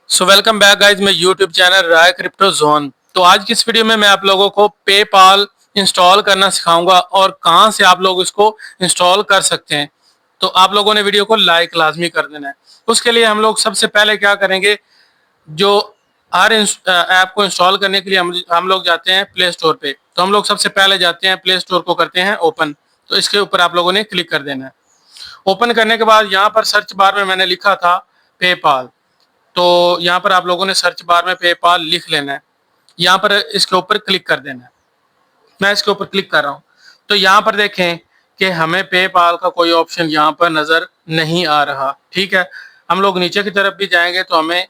So welcome back guys, मैं YouTube channel राय crypto zone. तो आज की इस वीडियो में मैं आप लोगों को पेपाल इंस्टॉल करना सिखाऊंगा और कहां से आप लोग इसको इंस्टॉल कर सकते हैं। तो आप लोगों ने वीडियो को लाइक लाजमी कर देना है। उसके लिए हम लोग सबसे पहले क्या करेंगे, जो हर ऐप को इंस्टॉल करने के लिए हम लोग जाते हैं प्ले स्टोर पे। तो हम लोग सबसे पहले जाते हैं प्ले स्टोर को करते हैं ओपन। तो इसके ऊपर आप लोगों ने क्लिक कर देना है। ओपन करने के बाद यहाँ पर सर्च बार में मैंने लिखा था पेपाल। तो यहाँ पर आप लोगों ने सर्च बार में पेपाल लिख लेना है। यहाँ पर इसके ऊपर क्लिक कर देना है। मैं इसके ऊपर क्लिक कर रहा हूँ। तो यहाँ पर देखें कि हमें पेपाल का कोई ऑप्शन यहाँ पर नज़र नहीं आ रहा। ठीक है, हम लोग नीचे की तरफ भी जाएंगे तो हमें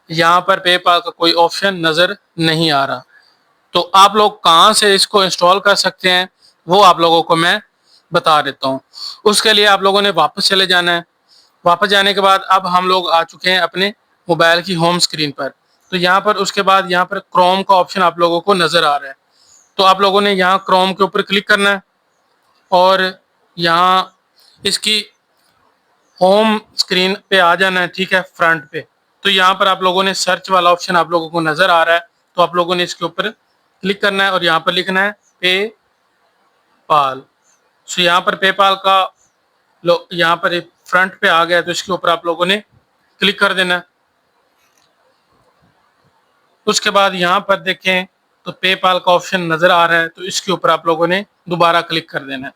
यहाँ पर पेपाल का कोई ऑप्शन नज़र नहीं आ रहा। तो आप लोग कहाँ से इसको इंस्टॉल कर सकते हैं वो आप लोगों को मैं बता देता हूँ। उसके लिए आप लोगों ने वापस चले जाना है। वापस जाने के बाद अब हम लोग आ चुके हैं अपने मोबाइल की होम स्क्रीन पर। तो यहाँ पर उसके बाद यहाँ पर क्रोम का ऑप्शन आप लोगों को नज़र आ रहा है। तो आप लोगों ने यहाँ क्रोम के ऊपर क्लिक करना है और यहाँ इसकी होम स्क्रीन पे आ जाना है। ठीक है, फ्रंट पे। तो यहाँ पर आप लोगों ने सर्च वाला ऑप्शन आप लोगों को नज़र आ रहा है। तो आप लोगों ने इसके ऊपर क्लिक करना है और यहाँ पर लिखना है पेपाल। सो यहाँ पर पेपाल का यहाँ पर फ्रंट पे आ गया। तो इसके ऊपर आप लोगों ने क्लिक कर देना है। उसके बाद यहाँ पर देखें तो पेपाल का ऑप्शन नज़र आ रहा है। तो इसके ऊपर आप लोगों ने दोबारा क्लिक कर देना है।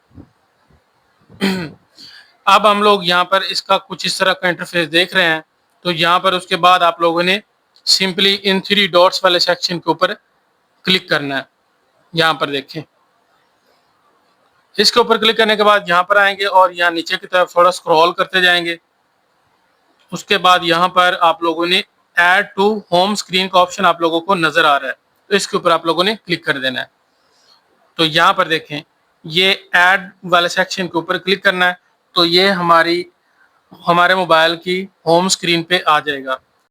अब हम लोग यहाँ पर इसका कुछ इस तरह का इंटरफेस देख रहे हैं। तो यहाँ पर उसके बाद आप लोगों ने सिंपली इन 3 डॉट्स वाले सेक्शन के ऊपर क्लिक करना है। यहाँ पर देखें, इसके ऊपर क्लिक करने के बाद यहाँ पर आएंगे और यहाँ नीचे की तरफ थोड़ा स्क्रॉल करते जाएंगे। उसके बाद यहाँ पर आप लोगों ने ऐड टू होम स्क्रीन का ऑप्शन आप लोगों को नज़र आ रहा है। तो इसके ऊपर आप लोगों ने क्लिक कर देना है। तो यहाँ पर देखें, ये ऐड वाले सेक्शन के ऊपर क्लिक करना है। तो ये हमारे मोबाइल की होम स्क्रीन पे आ जाएगा।